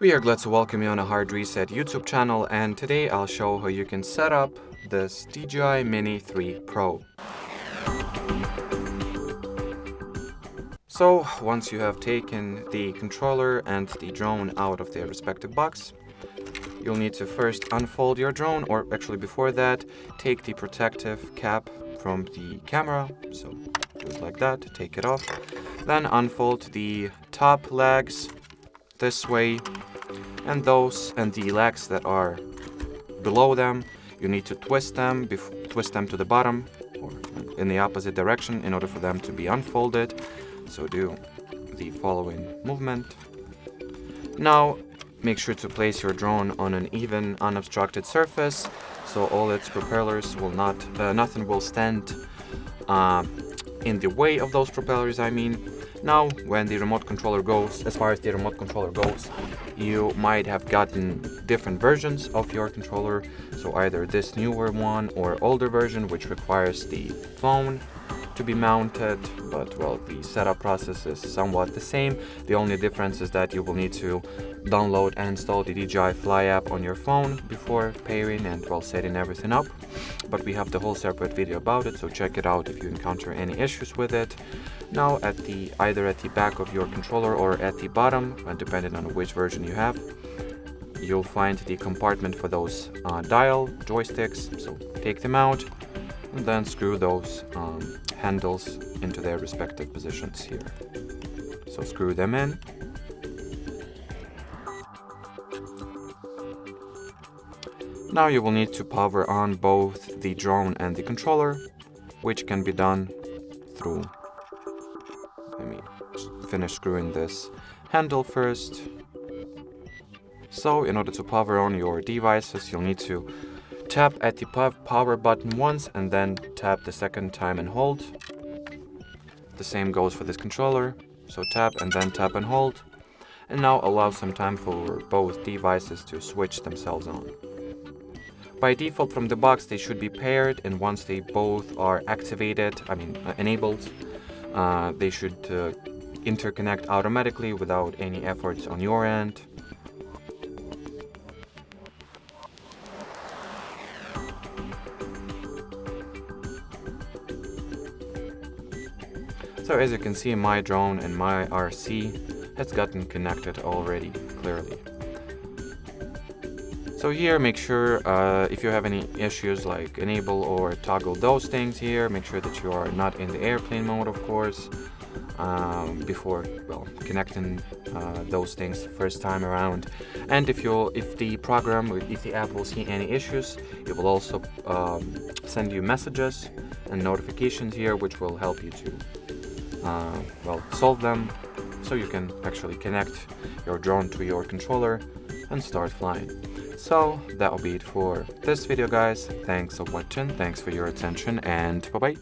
We are glad to welcome you on a Hard Reset YouTube channel, and today I'll show how you can set up this DJI Mini 3 Pro. So once you have taken the controller and the drone out of their respective box, you'll need to first unfold your drone, or actually before that, take the protective cap from the camera. So do it like that, take it off. Then unfold the top legs this way, and the legs that are below them, you need to twist them to the bottom or in the opposite direction in order for them to be unfolded. So do the following movement. Now make sure to place your drone on an even, unobstructed surface, so all its propellers will nothing will stand in the way of those propellers, I mean. Now, when the remote controller goes, as far as the remote controller goes, you might have gotten different versions of your controller. So either this newer one or older version, which requires the phone to be mounted, but well, the setup process is somewhat the same. The only difference is that you will need to download and install the DJI Fly app on your phone before pairing and well, setting everything up. But we have the whole separate video about it, so check it out if you encounter any issues with it. Now either at the back of your controller or at the bottom, depending on which version you have, you'll find the compartment for those dial joysticks. So take them out and then screw those handles into their respective positions here. So screw them in. Now you will need to power on both the drone and the controller, which can be done through, let me finish screwing this handle first. So in order to power on your devices, you'll need to tap at the power button once and then tap the second time and hold. The same goes for this controller, so tap and then tap and hold. And now allow some time for both devices to switch themselves on. By default from the box they should be paired, and once they both are enabled, they should interconnect automatically without any efforts on your end. So as you can see, my drone and my RC has gotten connected already, clearly. So here, make sure if you have any issues like enable or toggle those things here, make sure that you are not in the airplane mode, of course, before connecting those things the first time around. And if the app will see any issues, it will also send you messages and notifications here, which will help you to solve them, so you can actually connect your drone to your controller and start flying. So that will be it for this video, guys. Thanks for watching, thanks for your attention, and bye bye.